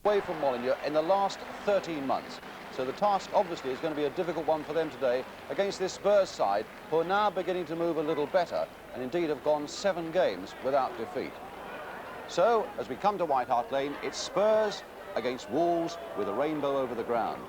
away from Molineux in the last 13 months. So the task, obviously, is going to be a difficult one for them today against this Spurs side, who are now beginning to move a little better and indeed have gone 7 games without defeat. So, as we come to White Hart Lane, it's Spurs against Wolves with a rainbow over the ground.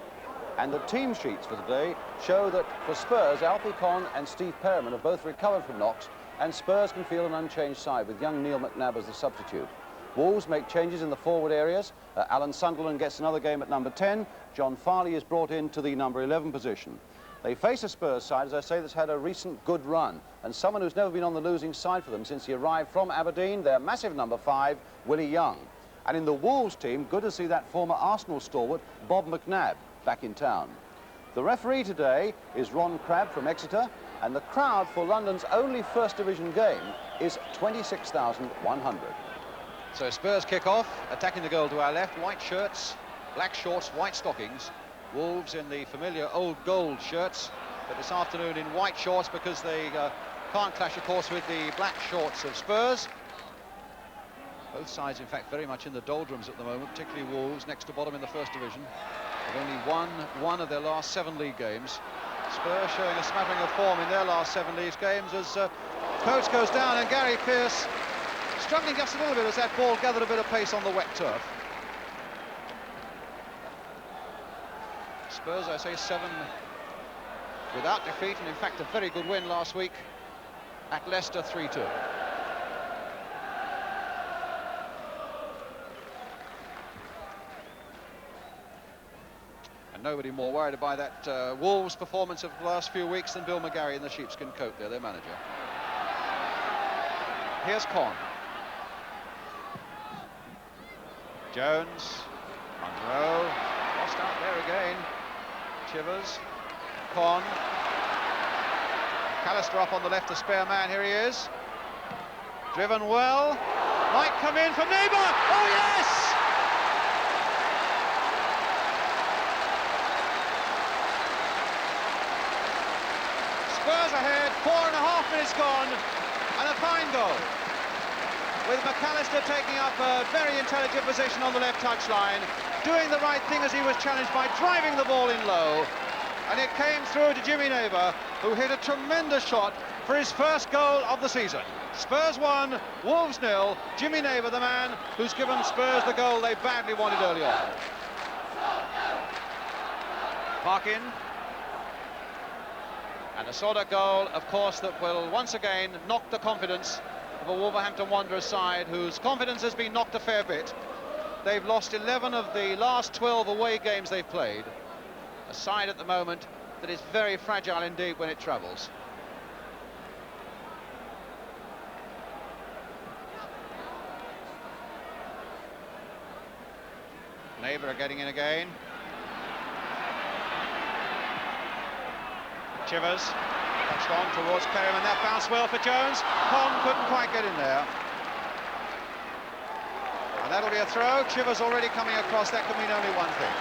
And the team sheets for today show that for Spurs, Alfie Conn and Steve Perriman have both recovered from knocks, and Spurs can field an unchanged side with young Neil McNabb as the substitute. Wolves make changes in the forward areas. Alan Sunderland gets another game at number 10. John Farley is brought in to the number 11 position. They face a Spurs side, as I say, that's had a recent good run, and someone who's never been on the losing side for them since he arrived from Aberdeen, their massive number 5, Willie Young. And in the Wolves team, good to see that former Arsenal stalwart, Bob McNabb, back in town. The referee today is Ron Crabb from Exeter, and the crowd for London's only First Division game is 26,100. So Spurs kick off, attacking the goal to our left, white shirts, black shorts, white stockings. Wolves in the familiar old gold shirts, but this afternoon in white shorts because they can't clash, of course, with the black shorts of Spurs. Both sides, in fact, very much in the doldrums at the moment, particularly Wolves, next to bottom in the First Division. They've only won one of their last 7 league games. Spurs showing a smattering of form in their last 7 league games as Coates goes down, and Gary Pearce struggling just a little bit as that ball gathered a bit of pace on the wet turf. Spurs, I say, 7 without defeat, and in fact a very good win last week at Leicester 3-2. And nobody more worried by that Wolves performance of the last few weeks than Bill McGarry in the sheepskin coat there, their manager. Here's Conn. Jones, Monroe, lost out there again. Chivers, Conn, McAllister up on the left, a spare man, here he is. Driven well, might come in from Neighbour, oh yes! Spurs ahead, 4.5 minutes gone, and a fine goal, with McAllister taking up a very intelligent position on the left touchline, doing the right thing as he was challenged by driving the ball in low, and it came through to Jimmy Neighbour, who hit a tremendous shot for his first goal of the season. Spurs 1, Wolves 0. Jimmy Neighbour, the man who's given Spurs the goal they badly wanted early on. Parkin. And a sort of goal, of course, that will once again knock the confidence of a Wolverhampton Wanderers side whose confidence has been knocked a fair bit. They've lost 11 of the last 12 away games they've played. A side at the moment that is very fragile indeed when it travels. Neighbour are getting in again. Chivers touched on towards Perriman, that bounced well for Jones. Conn couldn't quite get in there. And that'll be a throw. Chivers already coming across, that can mean only one thing.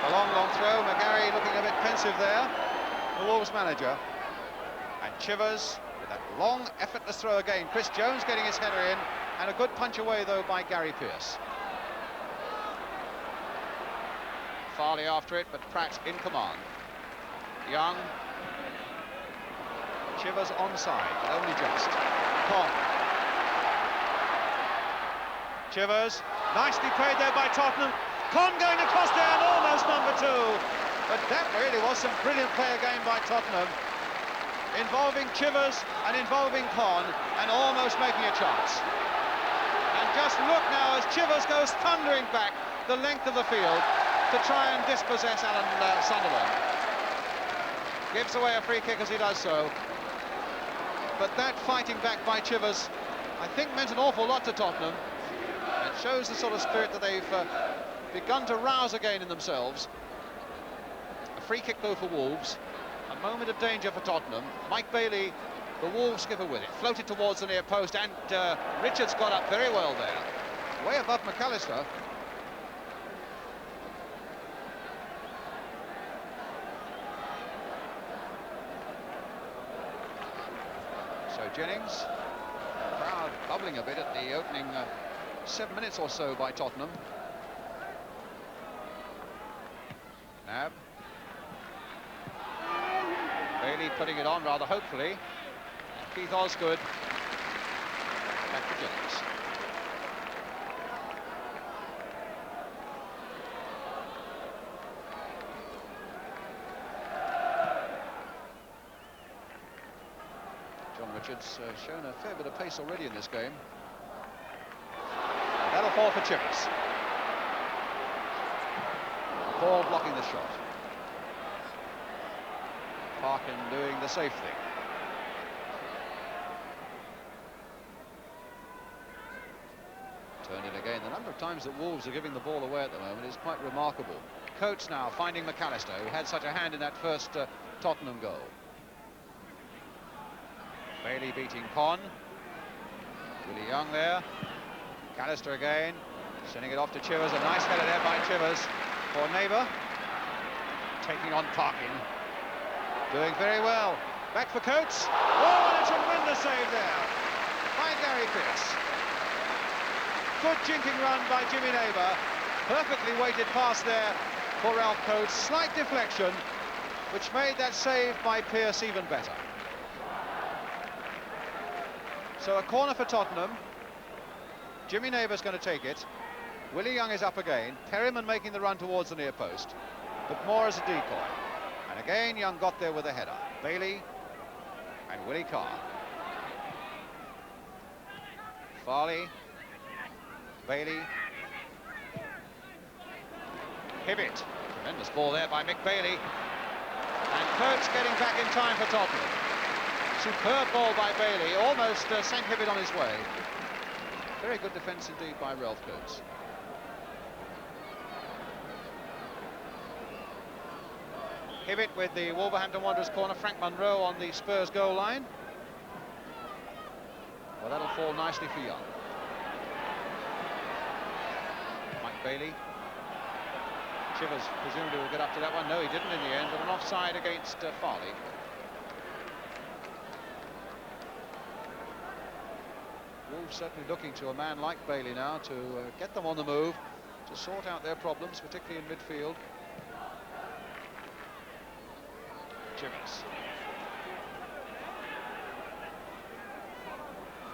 A long throw, McGarry looking a bit pensive there, the Wolves manager. And Chivers with that long, effortless throw again. Chris Jones getting his header in, and a good punch away, though, by Gary Pearce. Farley after it, but Pratt in command. Young. Chivers onside, but only just. Conn. Chivers, nicely played there by Tottenham. Conn going across there and almost number 2. But that really was some brilliant play again by Tottenham, involving Chivers and involving Conn, and almost making a chance. And just look now as Chivers goes thundering back the length of the field to try and dispossess Alan Sunderland. Gives away a free kick as he does so. But that fighting back by Chivers, I think, meant an awful lot to Tottenham. It shows the sort of spirit that they've begun to rouse again in themselves. A free kick, though, for Wolves. A moment of danger for Tottenham. Mike Bailey, the Wolves skipper, with it. Floated towards the near post, and Richards got up very well there. Way above McAllister. So Jennings, the crowd bubbling a bit at the opening 7 minutes or so by Tottenham. Nab. Bailey putting it on rather hopefully. Keith Osgood. Back to Jones. John Richards shown a fair bit of pace already in this game. That'll fall for Chivers. Paul blocking the shot. Parkin doing the safe thing. Turn it again. The number of times that Wolves are giving the ball away at the moment is quite remarkable. Coates now finding McAllister, who had such a hand in that first Tottenham goal. Bailey beating Con. Willie Young there. McAllister again, sending it off to Chivers. A nice header there by Chivers for Neighbour. Taking on Parkin. Doing very well. Back for Coates. Oh, and a tremendous save there by Gary Pearce. Good jinking run by Jimmy Neighbour. Perfectly weighted pass there for Ralph Coates. Slight deflection, which made that save by Pearce even better. So a corner for Tottenham. Jimmy Neighbour's going to take it. Willie Young is up again. Perryman making the run towards the near post, but more as a decoy. And again, Young got there with a header. Bailey and Willie Carr. Farley. Bailey. Hibbett. Tremendous ball there by Mick Bailey. And Coates getting back in time for Tottenham. Superb ball by Bailey. Almost sent Hibbett on his way. Very good defence indeed by Ralph Coates. Hibbett with the Wolverhampton Wanderers corner. Frank Munro on the Spurs goal line. Well, that'll fall nicely for Young. Mike Bailey. Chivers presumably will get up to that one. No, he didn't in the end, but an offside against Farley. Wolves certainly looking to a man like Bailey now to get them on the move, to sort out their problems, particularly in midfield. Chivers.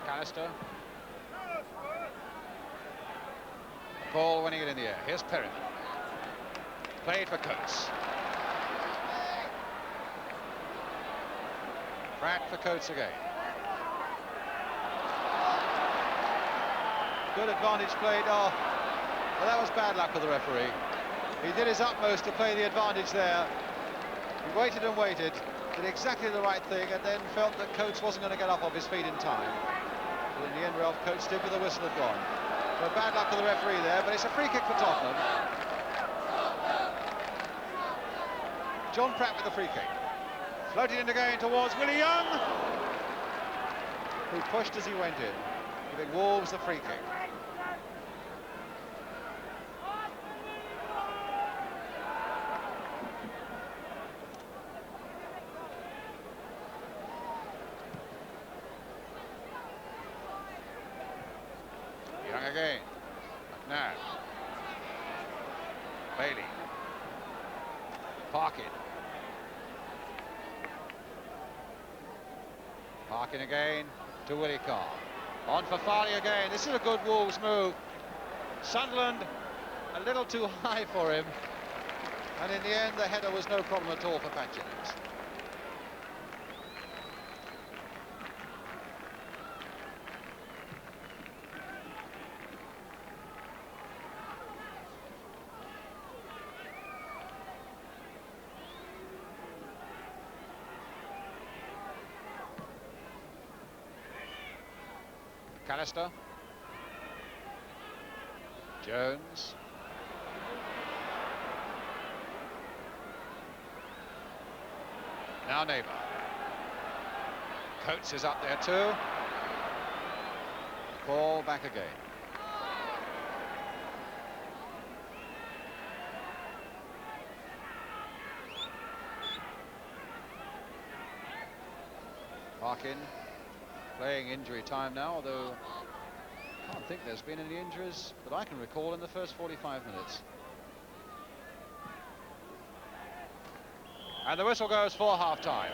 McAllister. Ball winning it in the air. Here's Perryman. Played for Coates. Pratt for Coates again. Good advantage played. Oh, well, that was bad luck for the referee. He did his utmost to play the advantage there. He waited and waited, did exactly the right thing, and then felt that Coates wasn't going to get up off his feet in time. But in the end, Ralph Coates did with the whistle had gone. So bad luck for the referee there, but it's a free kick for Tottenham. John Pratt with the free kick. Floated in again towards Willie Young, who pushed as he went in, giving Wolves the free kick. Young again. McNabb. Bailey. Parkin. Parkin again to Willie Carr. On for Farley again. This is a good Wolves move. Sunderland a little too high for him. And in the end, the header was no problem at all for Pat Jennings. McAllister. Jones. Now Neighbour. Coates is up there too. Ball back again. Parkin playing injury time now, although I can't think there's been any injuries that I can recall in the first 45 minutes. And the whistle goes for half-time.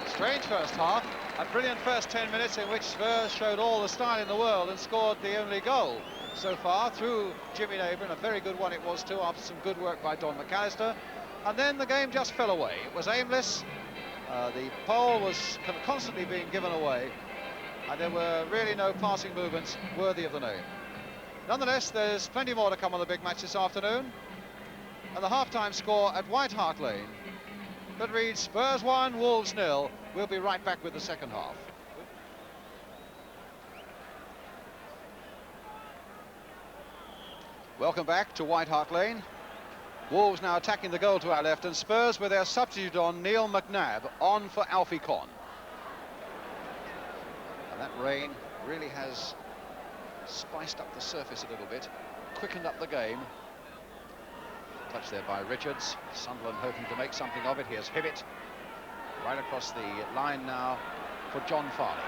Strange first half, a brilliant first 10 minutes in which Spurs showed all the style in the world and scored the only goal so far through Jimmy Neighbour, and a very good one it was too, after some good work by Don McAllister. And then the game just fell away. It was aimless. The pole was constantly being given away, and there were really no passing movements worthy of the name. Nonetheless, there's plenty more to come on the big match this afternoon. And the half-time score at White Hart Lane that reads Spurs 1, Wolves 0. We'll be right back with the second half. Welcome back to White Hart Lane. Wolves now attacking the goal to our left, and Spurs with their substitute on, Neil McNabb, on for Alfie Conn. And that rain really has spiced up the surface a little bit, quickened up the game. Touch there by Richards. Sunderland hoping to make something of it. Here's Hibbett right across the line now for John Farley.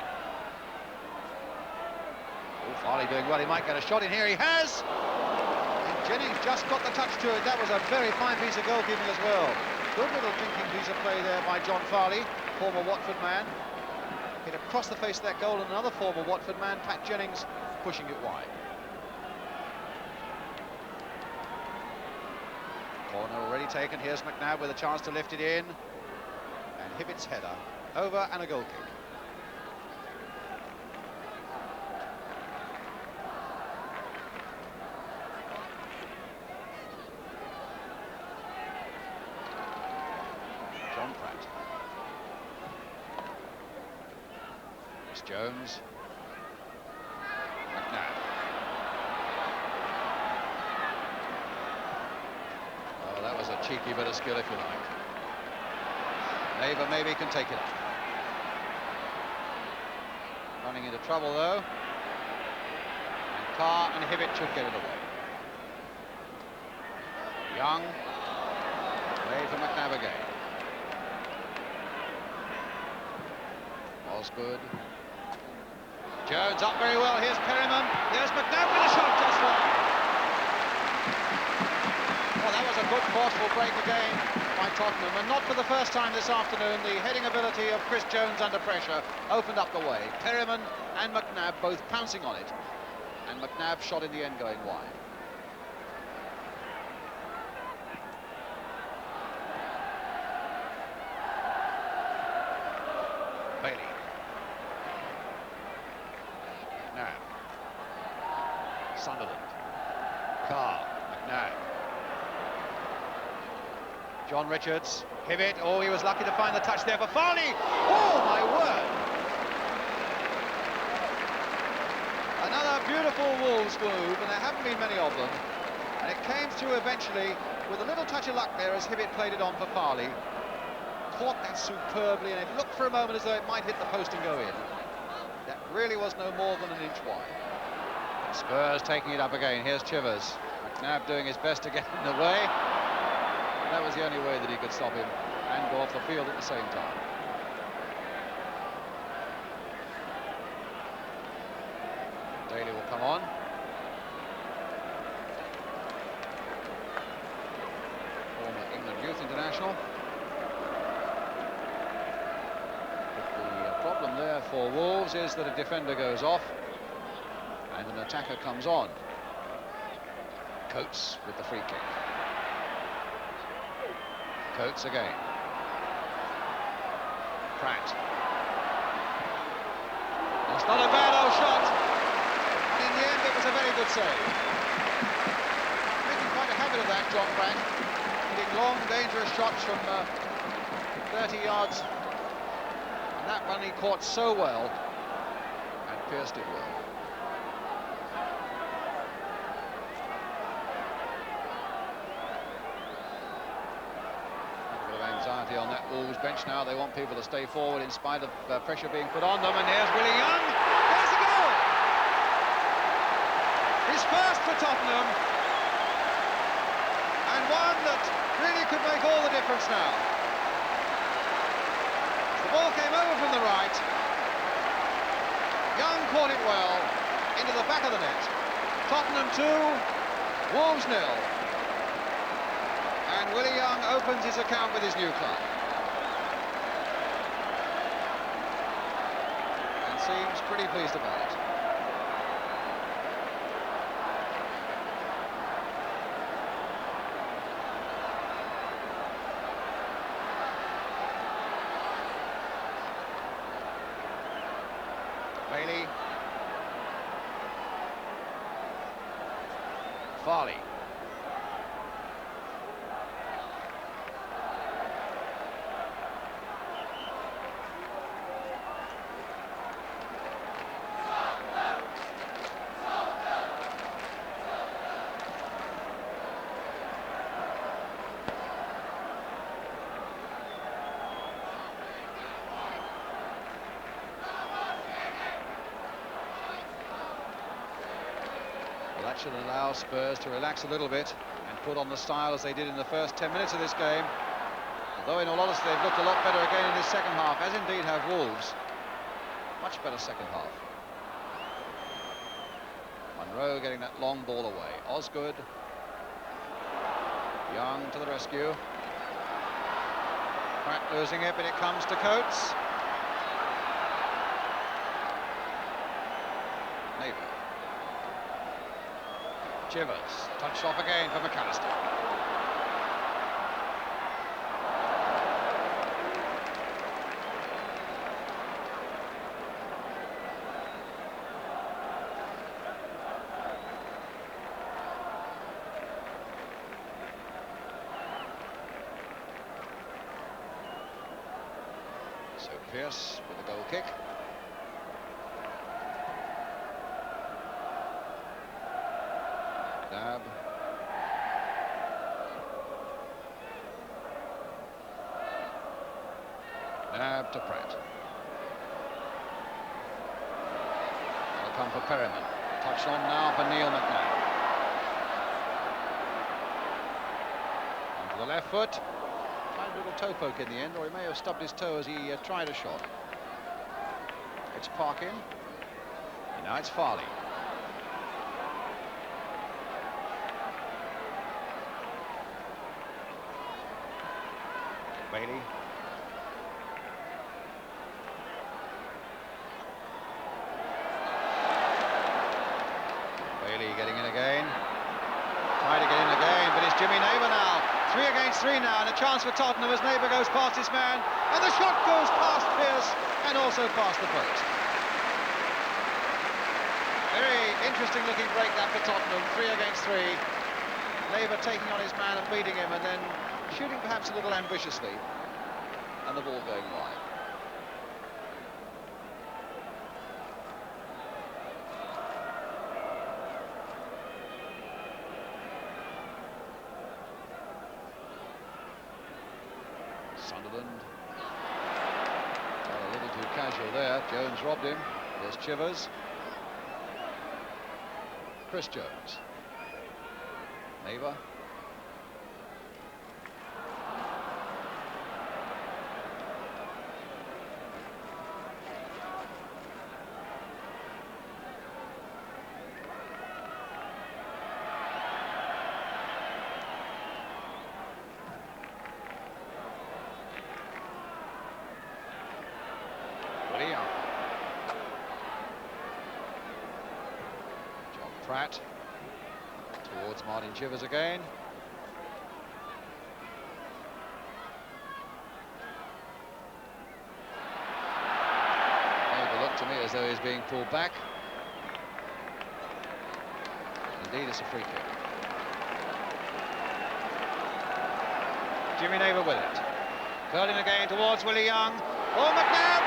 Oh, Farley doing well. He might get a shot in here. He has! And Jennings just got the touch to it. That was a very fine piece of goalkeeping as well. Good little thinking piece of play there by John Farley, former Watford man. Hit across the face of that goal, and another former Watford man, Pat Jennings, pushing it wide. Corner already taken. Here's McNabb with a chance to lift it in. And Hibbett's header over, and a goal kick. John Pratt. It's Jones. McNabb. Oh, that was a cheeky bit of skill, if you like. Neighbour maybe can take it up. Running into trouble, though. And Carr and Hibbett should get it away. Young. Play for McNabb again. Osgood. Jones up very well. Here's Perryman. There's McNabb with a shot just wide. Well, that was a good forceful break again by Tottenham, and not for the first time this afternoon. The heading ability of Chris Jones under pressure opened up the way. Perryman and McNabb both pouncing on it, and McNabb shot in the end going wide. Bailey. McNabb. Sunderland. Carr. McNabb. John Richards. Hibbett. Oh, he was lucky to find the touch there for Farley. Oh, my word. Another beautiful Wolves move, and there haven't been many of them. And it came through eventually with a little touch of luck there as Hibbett played it on for Farley. Caught that superbly, and it looked for a moment as though it might hit the post and go in. That really was no more than an inch wide. Spurs taking it up again. Here's Chivers. McNabb doing his best to get in the way. That was the only way that he could stop him and go off the field at the same time. Daly will come on. Former England youth international. The problem there for Wolves is that a defender goes off and an attacker comes on. Coates with the free kick. Coates again. Pratt. It's not a bad old shot. And in the end, it was a very good save. Making quite a habit of that, John Pratt. Hitting long, dangerous shots from 30 yards. And that one he caught so well and pierced it well. Anxiety on that Wolves bench now. They want people to stay forward in spite of pressure being put on them. And here's Willie Young. There's the goal! His first for Tottenham. And one that really could make all the difference now. The ball came over from the right. Young caught it well. into the back of the net. Tottenham 2, Wolves 0. And Willie Young opens his account with his new club. And seems pretty pleased about it. Bailey. Farley. That should allow Spurs to relax a little bit and put on the style as they did in the first 10 minutes of this game. Although in all honesty they've looked a lot better again in this second half, as indeed have Wolves. Much better second half. Monroe getting that long ball away. Osgood. Young to the rescue. Pratt losing it, but it comes to Coates. Neighbour. Chivers, touched off again for McAllister. So Pearce with the goal kick. Nab. Nab to Pratt. That'll come for Perryman. Touched on now for Neil McNabb. Onto the left foot. Tried a little toe poke in the end, or he may have stubbed his toe as he tried a shot. It's Parkin. And now it's Farley. Bailey. Bailey getting in again. Trying to get in again, but it's Jimmy Neighbour now. 3 against 3 now, and a chance for Tottenham as Neighbour goes past his man, and the shot goes past Pearce and also past the post. Very interesting looking break that for Tottenham. 3 against 3. Neighbour taking on his man and beating him, and then shooting perhaps a little ambitiously, and the ball going wide. Sunderland got a little too casual there. Jones robbed him. There's Chivers. Chris Jones. Neighbour. John Pratt towards Martin Chivers again. It looked to me as though he's being pulled back. Indeed, it's a free kick. Jimmy Neighbour with it. Curling again towards Willie Young. Oh, McNabb!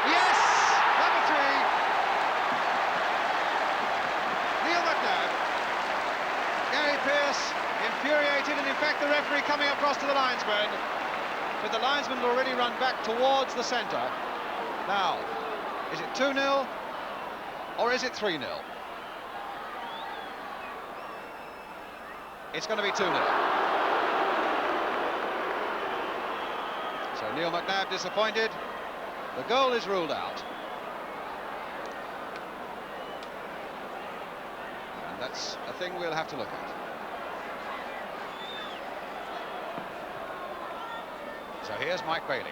Yes! Number 3. Neil McNabb. Gary Pearce infuriated, and in fact the referee coming across to the linesman. But the linesman had already run back towards the centre. Now, is it 2-0 or is it 3-0? It's going to be 2-0. So Neil McNabb disappointed. The goal is ruled out. That's a thing we'll have to look at. So here's Mike Bailey.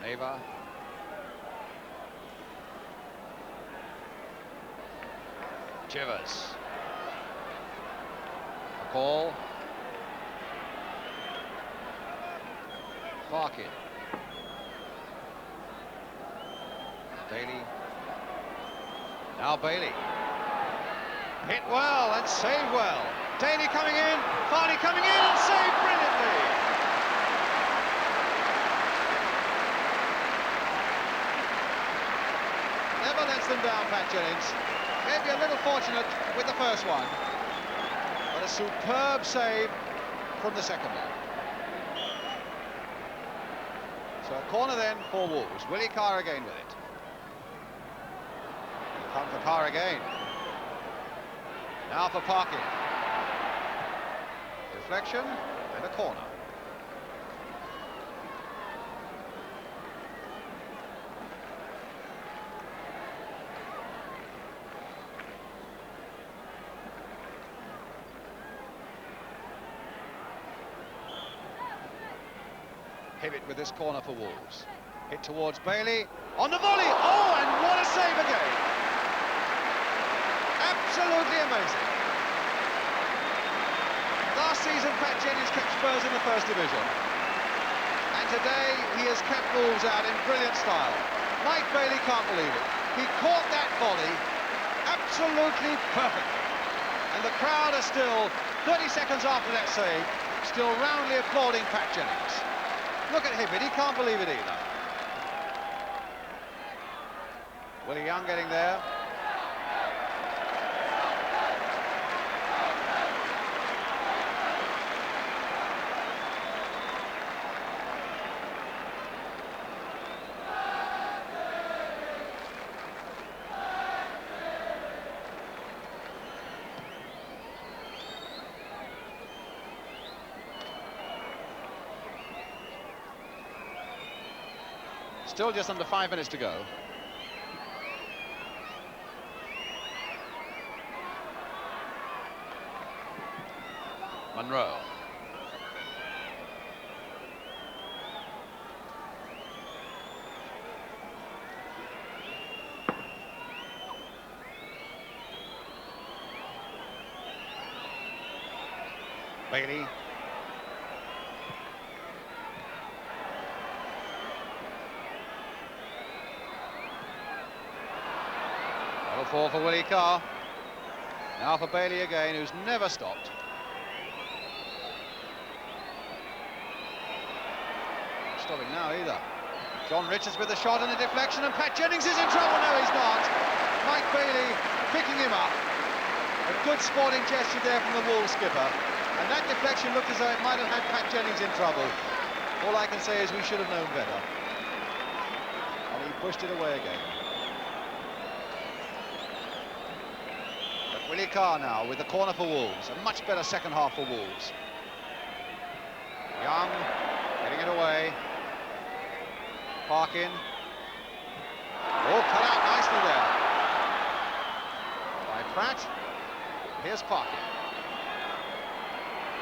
Neva. Chivers. A call. Parkin. Bailey. Now Bailey. Hit well and saved well. Daly coming in. Farley coming in and saved brilliantly. Never lets them down, Pat Jennings. Maybe a little fortunate with the first one, but a superb save from the second one. So a corner then for Wolves. Willie Carr again with it. He'll come for Carr again. Now for Parkin. Deflection and a corner. Hibbett with this corner for Wolves. Hit towards Bailey. On the volley! Oh, and what a save again! Absolutely amazing. Last season, Pat Jennings kept Spurs in the First Division. And today, he has kept Wolves out in brilliant style. Mike Bailey can't believe it. He caught that volley absolutely perfectly. And the crowd are still, 30 seconds after that save, still roundly applauding Pat Jennings. Look at Hibbett, he can't believe it either. Willie Young getting there. Still just under 5 minutes to go. Monroe. Bailey. Four for Willie Carr. Now for Bailey again, who's never stopped. Not stopping now either. John Richards with the shot and a deflection, and Pat Jennings is in trouble. No, he's not. Mike Bailey picking him up. A good sporting gesture there from the Wolves skipper. And that deflection looked as though it might have had Pat Jennings in trouble. All I can say is we should have known better. And he pushed it away again. Willie Carr now with the corner for Wolves. A much better second half for Wolves. Young getting it away. Parkin. Oh, cut out nicely there by Pratt. Here's Parkin.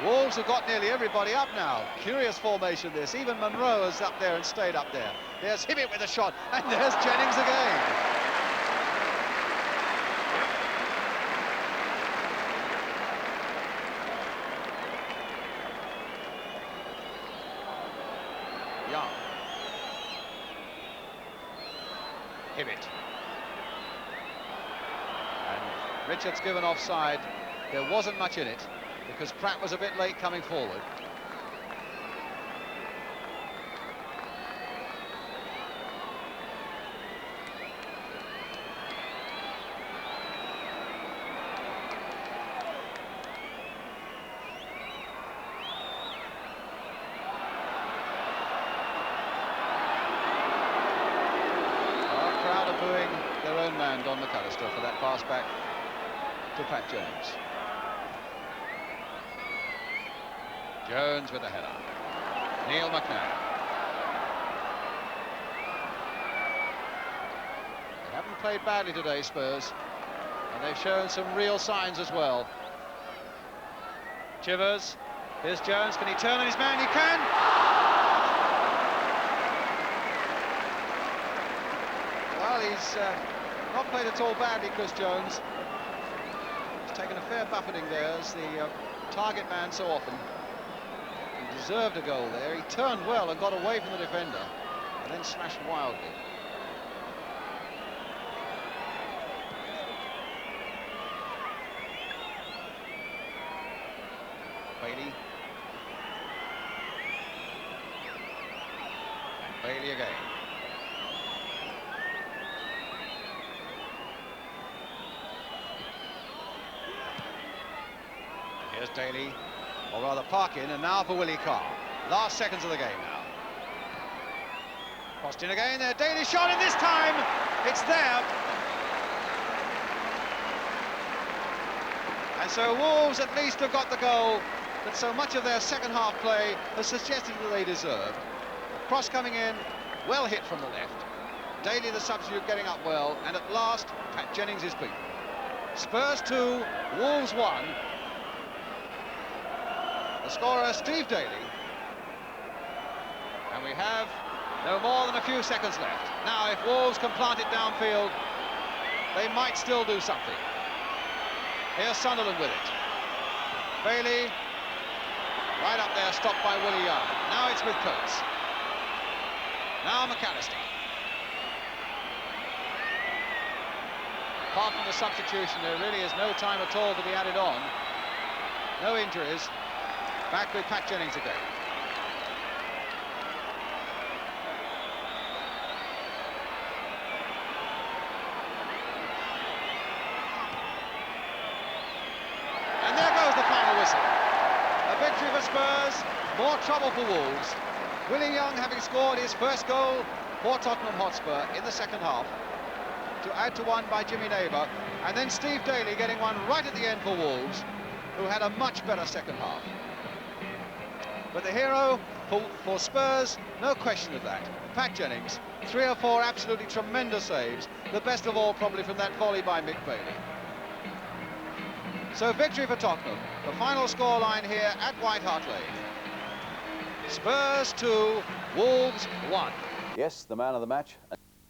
Wolves have got nearly everybody up now. Curious formation this. Even Monroe is up there and stayed up there. There's Hibbett with a shot, and there's Jennings again. Young. Hibbett. And Richards given offside. There wasn't much in it. because Pratt was a bit late coming forward. Booing their own man, Don McAllister, for that pass back to Pat Jones. Jones with the header. Neil McNair. They haven't played badly today, Spurs, and they've shown some real signs as well. Chivers, here's Jones, can he turn on his man? He can! Well, he's not played at all badly, Chris Jones. He's taken a fair buffeting there as the target man so often. He deserved a goal there. He turned well and got away from the defender and then smashed wildly. Bailey. And Bailey again. Here's Daly, or rather Parkin, and now for Willie Carr. Last seconds of the game now. Crossed in again there, Daly shot, and this time it's there. And so Wolves at least have got the goal that so much of their second half play has suggested that they deserved. A cross coming in, well hit from the left. Daly, the substitute, getting up well, and at last Pat Jennings is beaten. Spurs 2, Wolves 1. The scorer, Steve Daly. And we have no more than a few seconds left. Now, if Wolves can plant it downfield, they might still do something. Here's Sunderland with it. Bailey, right up there, stopped by Willie Young. Now it's with Coates. Now McAllister. Apart from the substitution, there really is no time at all to be added on. No injuries. Back with Pat Jennings again. And there goes the final whistle. A victory for Spurs, more trouble for Wolves. Willie Young having scored his first goal for Tottenham Hotspur in the second half, to add to one by Jimmy Neighbour, and then Steve Daly getting one right at the end for Wolves, who had a much better second half. But the hero for Spurs, no question of that, Pat Jennings, 3 or 4 absolutely tremendous saves, the best of all probably from that volley by Mick Bailey. So victory for Tottenham, the final scoreline here at White Hart Lane. Spurs 2, Wolves 1. Yes, the man of the match.